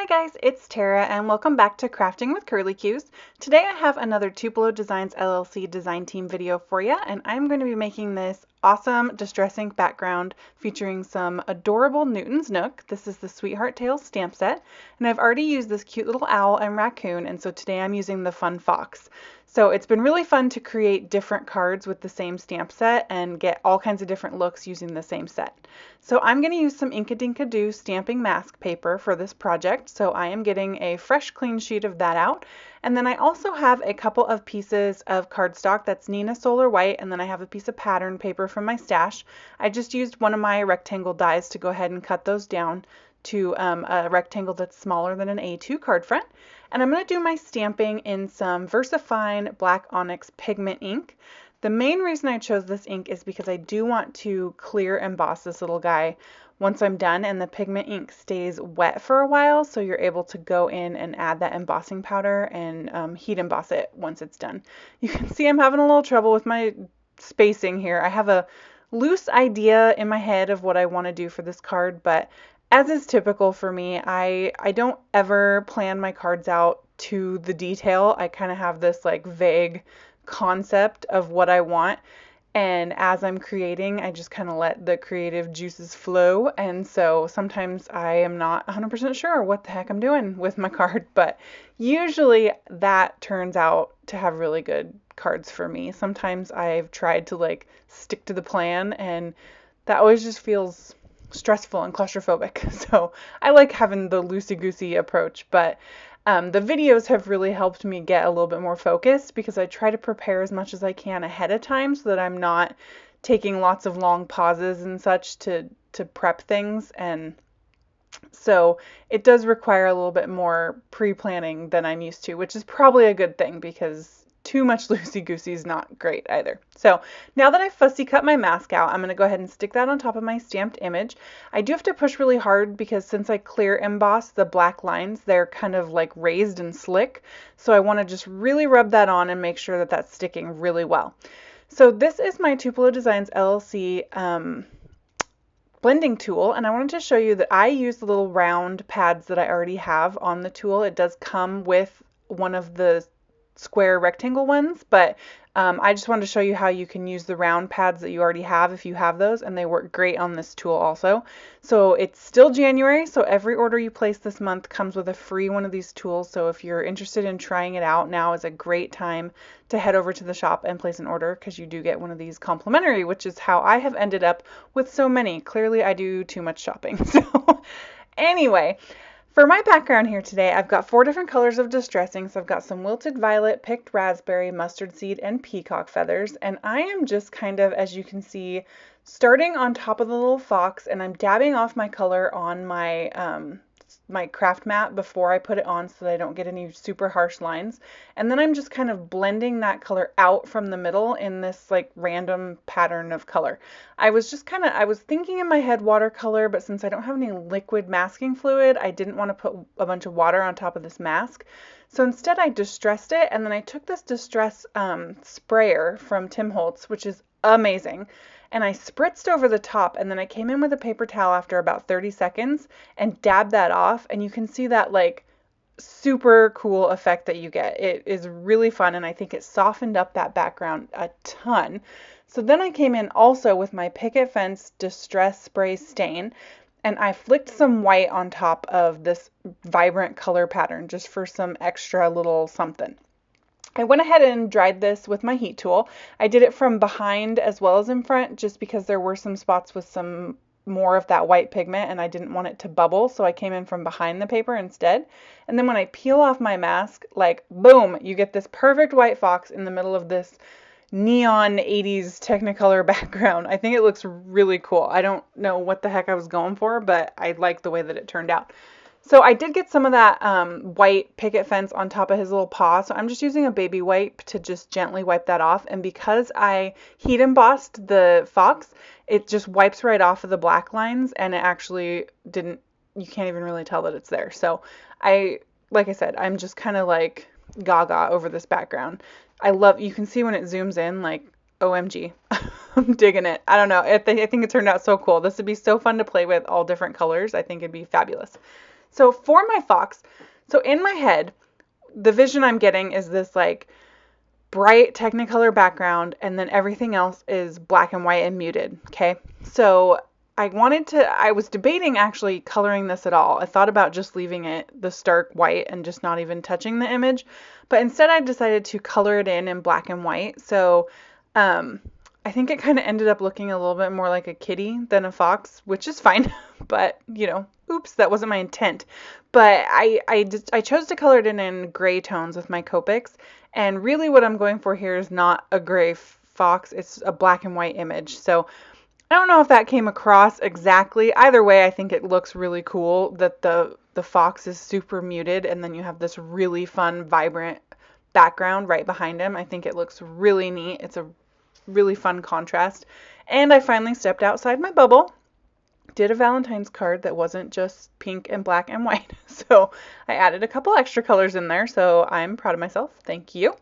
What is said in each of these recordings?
Hi guys, it's Tara and welcome back to Crafting with Curly Cues. Today I have another Tupelo Designs LLC design team video for you, and I'm going to be making this awesome distress ink background featuring some adorable Newton's Nook. This is the Sweetheart Tales stamp set, and I've already used this cute little owl and raccoon, and so today I'm using the fun fox. So it's been really fun to create different cards with the same stamp set and get all kinds of different looks using the same set. So I'm going to use some Inkadinkado stamping mask paper for this project. So I am getting a fresh clean sheet of that out. And then I also have a couple of pieces of cardstock that's Nina Solar White, and then I have a piece of pattern paper from my stash. I just used one of my rectangle dies to go ahead and cut those down to a rectangle that's smaller than an A2 card front. And I'm going to do my stamping in some VersaFine Black Onyx pigment ink. The main reason I chose this ink is because I do want to clear emboss this little guy once I'm done, and the pigment ink stays wet for a while, so you're able to go in and add that embossing powder and heat emboss it once it's done. You can see I'm having a little trouble with my spacing here. I have a loose idea in my head of what I want to do for this card, but as is typical for me, I don't ever plan my cards out to the detail. I kind of have this like vague concept of what I want, and as I'm creating, I just kind of let the creative juices flow, and so sometimes I am not 100% sure what the heck I'm doing with my card, but usually that turns out to have really good cards for me. Sometimes I've tried to like stick to the plan, and that always just feels stressful and claustrophobic. So I like having the loosey-goosey approach, but the videos have really helped me get a little bit more focused because I try to prepare as much as I can ahead of time so that I'm not taking lots of long pauses and such to prep things. And so it does require a little bit more pre-planning than I'm used to, which is probably a good thing because too much loosey-goosey is not great either. So now that I've fussy cut my mask out, I'm going to go ahead and stick that on top of my stamped image. I do have to push really hard because since I clear emboss the black lines, they're kind of like raised and slick. So I want to just really rub that on and make sure that that's sticking really well. So this is my Tupelo Designs LLC blending tool, and I wanted to show you that I use the little round pads that I already have on the tool. It does come with one of the square rectangle ones, but I just wanted to show you how you can use the round pads that you already have if you have those, and they work great on this tool also. So it's still January, so every order you place this month comes with a free one of these tools. So if you're interested in trying it out, now is a great time to head over to the shop and place an order because you do get one of these complimentary, which is how I have ended up with so many. Clearly I do too much shopping. So anyway, for my background here today, I've got 4 different colors of distressing. So I've got some wilted violet, picked raspberry, mustard seed, and peacock feathers. And I am just kind of, as you can see, starting on top of the little fox, and I'm dabbing off my color on my my craft mat before I put it on so that I don't get any super harsh lines. And then I'm just kind of blending that color out from the middle in this like random pattern of color. I was thinking in my head watercolor, but since I don't have any liquid masking fluid, I didn't want to put a bunch of water on top of this mask. So instead I distressed it, and then I took this distress sprayer from Tim Holtz, which is amazing, and I spritzed over the top, and then I came in with a paper towel after about 30 seconds and dabbed that off, and you can see that like super cool effect that you get. It is really fun, and I think it softened up that background a ton. So then I came in also with my Picket Fence Distress Spray Stain, and I flicked some white on top of this vibrant color pattern just for some extra little something. I went ahead and dried this with my heat tool. I did it from behind as well as in front just because there were some spots with some more of that white pigment and I didn't want it to bubble, so I came in from behind the paper instead. And then when I peel off my mask, like boom, you get this perfect white fox in the middle of this neon 80s Technicolor background. I think it looks really cool. I don't know what the heck I was going for, but I like the way that it turned out. So I did get some of that white picket fence on top of his little paw, so I'm just using a baby wipe to just gently wipe that off. And because I heat embossed the fox, it just wipes right off of the black lines, and it actually didn't, you can't even really tell that it's there. So like I said, I'm just kind of like gaga over this background. You can see when it zooms in, like, OMG, I'm digging it. I don't know. I think it turned out so cool. This would be so fun to play with all different colors. I think it'd be fabulous. So for my fox, so in my head, the vision I'm getting is this like bright Technicolor background, and then everything else is black and white and muted. Okay. So I was debating actually coloring this at all. I thought about just leaving it the stark white and just not even touching the image, but instead I decided to color it in black and white. So, I think it kind of ended up looking a little bit more like a kitty than a fox, which is fine, but oops, that wasn't my intent. But I chose to color it in gray tones with my Copics, and really what I'm going for here is not a gray fox, it's a black and white image. So I don't know if that came across exactly. Either way, I think it looks really cool that the fox is super muted and then you have this really fun, vibrant background right behind him. I think it looks really neat. It's a really fun contrast. And I finally stepped outside my bubble, did a Valentine's card that wasn't just pink and black and white. So I added a couple extra colors in there, so I'm proud of myself. Thank you.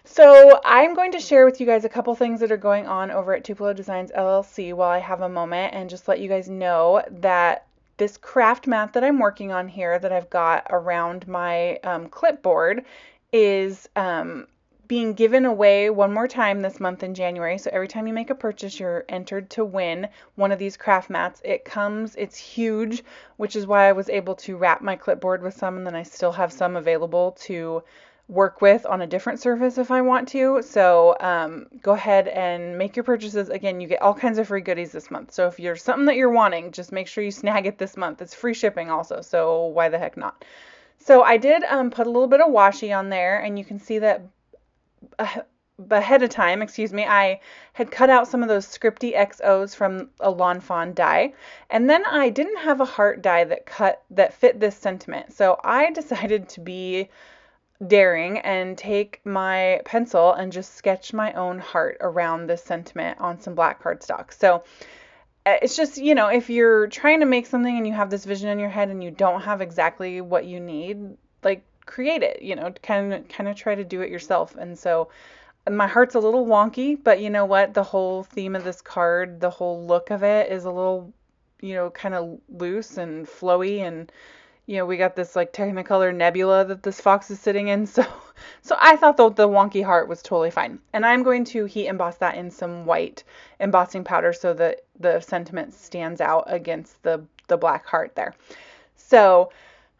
So I'm going to share with you guys a couple things that are going on over at Tupelo Designs LLC while I have a moment, and just let you guys know that this craft mat that I'm working on here that I've got around my clipboard is being given away one more time this month in January. So every time you make a purchase, you're entered to win one of these craft mats. It's huge, which is why I was able to wrap my clipboard with some, and then I still have some available to work with on a different surface if I want to. So go ahead and make your purchases. Again, you get all kinds of free goodies this month. So if there's something that you're wanting, just make sure you snag it this month. It's free shipping also, so why the heck not? So I did put a little bit of washi on there, and you can see that ahead of time, I had cut out some of those scripty XOs from a Lawn Fawn die, and then I didn't have a heart die that fit this sentiment. So I decided to be daring and take my pencil and just sketch my own heart around this sentiment on some black cardstock. So it's just, if you're trying to make something and you have this vision in your head and you don't have exactly what you need, like create it, kind of try to do it yourself. And so my heart's a little wonky, but you know what? The whole theme of this card, the whole look of it is a little, kind of loose and flowy, and we got this like Technicolor nebula that this fox is sitting in. So I thought the wonky heart was totally fine. And I'm going to heat emboss that in some white embossing powder so that the sentiment stands out against the black heart there. So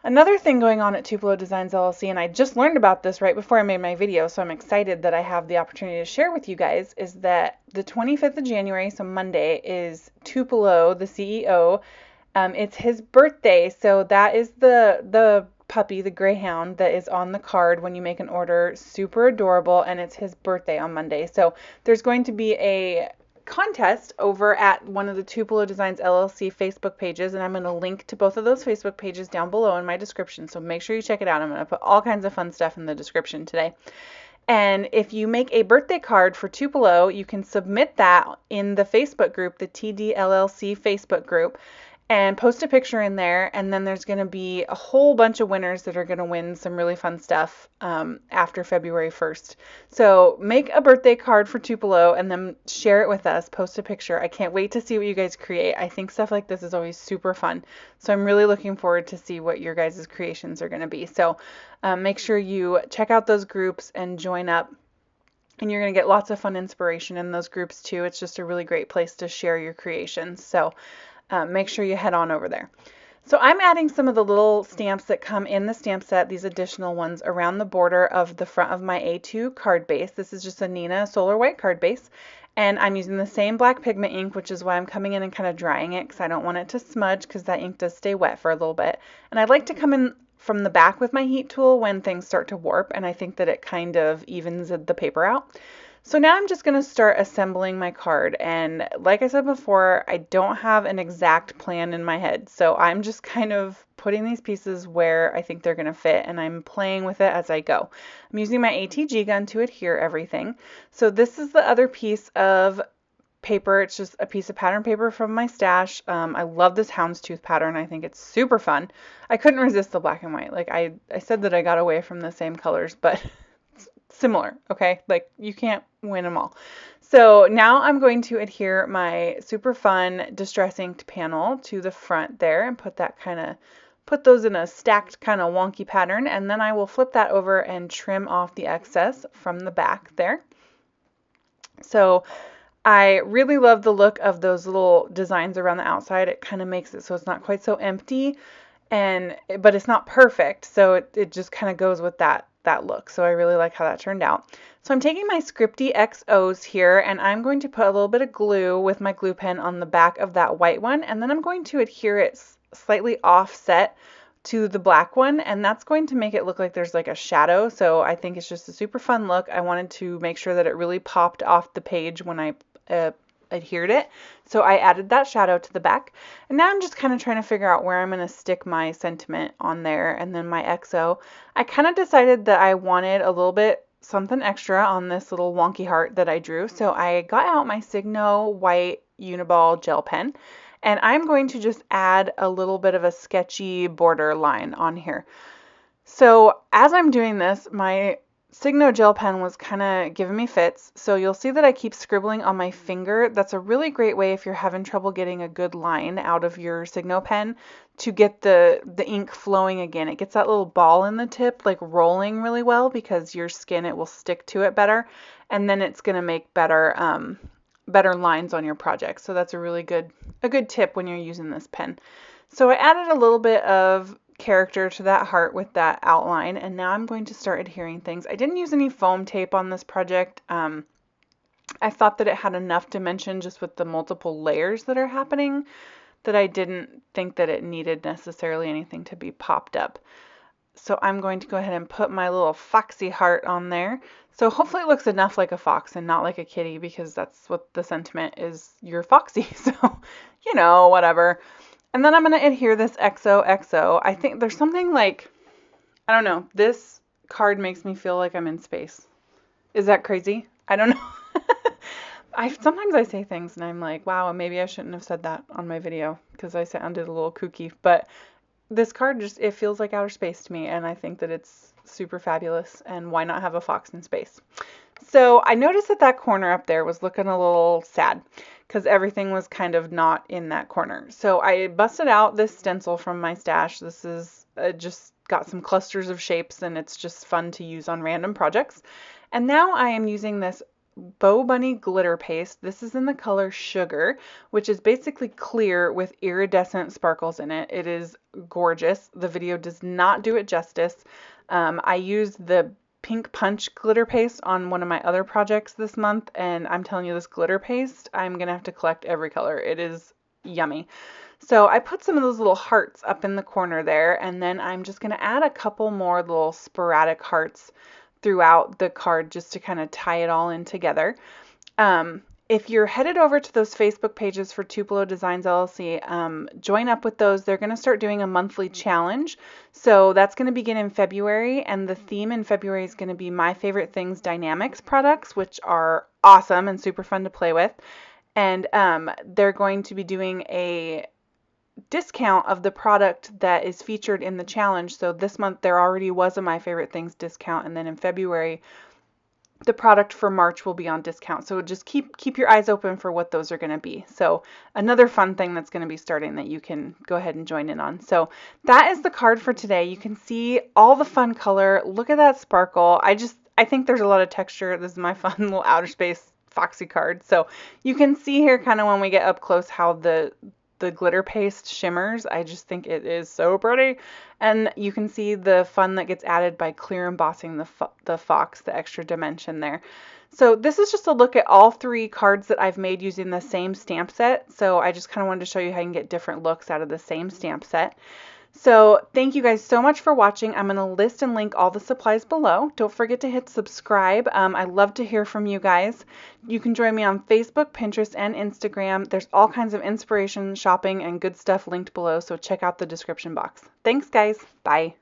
another thing going on at Tupelo Designs LLC, and I just learned about this right before I made my video, so I'm excited that I have the opportunity to share with you guys, is that the 25th of January, so Monday, is Tupelo, the CEO. It's his birthday, so that is the puppy, the greyhound, that is on the card when you make an order. Super adorable, and it's his birthday on Monday. So there's going to be a contest over at one of the Tupelo Designs LLC Facebook pages, and I'm going to link to both of those Facebook pages down below in my description, so make sure you check it out. I'm going to put all kinds of fun stuff in the description today. And if you make a birthday card for Tupelo, you can submit that in the Facebook group, the TDLLC Facebook group, and post a picture in there, and then there's going to be a whole bunch of winners that are going to win some really fun stuff after February 1st. So make a birthday card for Tupelo and then share it with us, post a picture. I can't wait to see what you guys create. I think stuff like this is always super fun, so I'm really looking forward to see what your guys' creations are going to be. So make sure you check out those groups and join up. And you're going to get lots of fun inspiration in those groups too. It's just a really great place to share your creations. So make sure you head on over there. So I'm adding some of the little stamps that come in the stamp set, these additional ones, around the border of the front of my A2 card base. This is just a Nina Solar White card base. And I'm using the same black pigment ink, which is why I'm coming in and kind of drying it, because I don't want it to smudge, because that ink does stay wet for a little bit. And I'd like to come in from the back with my heat tool when things start to warp, and I think that it kind of evens the paper out. So now I'm just going to start assembling my card, and like I said before, I don't have an exact plan in my head, so I'm just kind of putting these pieces where I think they're going to fit, and I'm playing with it as I go. I'm using my ATG gun to adhere everything. So this is the other piece of paper. It's just a piece of pattern paper from my stash. I love this houndstooth pattern. I think it's super fun. I couldn't resist the black and white. Like I said that I got away from the same colors, but similar, okay? Like you can't win them all. So now I'm going to adhere my super fun Distress Inked panel to the front there and put that kind of put those in a stacked kind of wonky pattern, and then I will flip that over and trim off the excess from the back there. So I really love the look of those little designs around the outside. It kind of makes it so it's not quite so empty, but it's not perfect. So it just kind of goes with that look. So I really like how that turned out. So I'm taking my Scripty XOs here, and I'm going to put a little bit of glue with my glue pen on the back of that white one, and then I'm going to adhere it slightly offset to the black one, and that's going to make it look like there's like a shadow. So I think it's just a super fun look. I wanted to make sure that it really popped off the page when I adhered it. So I added that shadow to the back, and now I'm just kind of trying to figure out where I'm going to stick my sentiment on there. And then my XO, I kind of decided that I wanted a little bit something extra on this little wonky heart that I drew. So I got out my Signo white Uniball gel pen, and I'm going to just add a little bit of a sketchy border line on here. So as I'm doing this, my Signo gel pen was kind of giving me fits, so you'll see that I keep scribbling on my finger. That's a really great way if you're having trouble getting a good line out of your Signo pen to get the ink flowing again. It gets that little ball in the tip like rolling really well because your skin, it will stick to it better, and then it's going to make better lines on your project. So that's a really good tip when you're using this pen. So I added a little bit of character to that heart with that outline, and now I'm going to start adhering things. I didn't use any foam tape on this project. I thought that it had enough dimension just with the multiple layers that are happening that I didn't think that it needed necessarily anything to be popped up. So I'm going to go ahead and put my little foxy heart on there. So hopefully it looks enough like a fox and not like a kitty, because that's what the sentiment is, you're foxy. So, you know, whatever. And then I'm going to adhere this XOXO. I think there's something like, I don't know, this card makes me feel like I'm in space. Is that crazy? I don't know. Sometimes I say things and I'm like, wow, maybe I shouldn't have said that on my video because I sounded a little kooky. But this card just, it feels like outer space to me, and I think that it's super fabulous, and why not have a fox in space? So I noticed that that corner up there was looking a little sad because everything was kind of not in that corner. So I busted out this stencil from my stash. This is just got some clusters of shapes, and it's just fun to use on random projects. And now I am using this Bow Bunny glitter paste. This is in the color Sugar, which is basically clear with iridescent sparkles in it. It is gorgeous. The video does not do it justice. I used the Pink Punch glitter paste on one of my other projects this month, and I'm telling you, this glitter paste, I'm gonna have to collect every color. It is yummy. So I put some of those little hearts up in the corner there, and then I'm just gonna add a couple more little sporadic hearts throughout the card just to kind of tie it all in together. If you're headed over to those Facebook pages for Tupelo Designs LLC, join up with those. They're going to start doing a monthly challenge. So that's going to begin in February, and the theme in February is going to be My Favorite Things Dynamics products, which are awesome and super fun to play with. And they're going to be doing a discount of the product that is featured in the challenge. So this month there already was a My Favorite Things discount, and then in February the product for March will be on discount. So just keep your eyes open for what those are going to be. So another fun thing that's going to be starting that you can go ahead and join in on. So that is the card for today. You can see all the fun color. Look at that sparkle. I think there's a lot of texture. This is my fun little outer space foxy card. So you can see here kind of when we get up close how the glitter paste shimmers. I just think it is so pretty. And you can see the fun that gets added by clear embossing the fox, the extra dimension there. So this is just a look at all three cards that I've made using the same stamp set. So I just kind of wanted to show you how you can get different looks out of the same stamp set. So thank you guys so much for watching. I'm going to list and link all the supplies below. Don't forget to hit subscribe. I love to hear from you guys. You can join me on Facebook, Pinterest, and Instagram. There's all kinds of inspiration, shopping, and good stuff linked below, so check out the description box. Thanks, guys. Bye.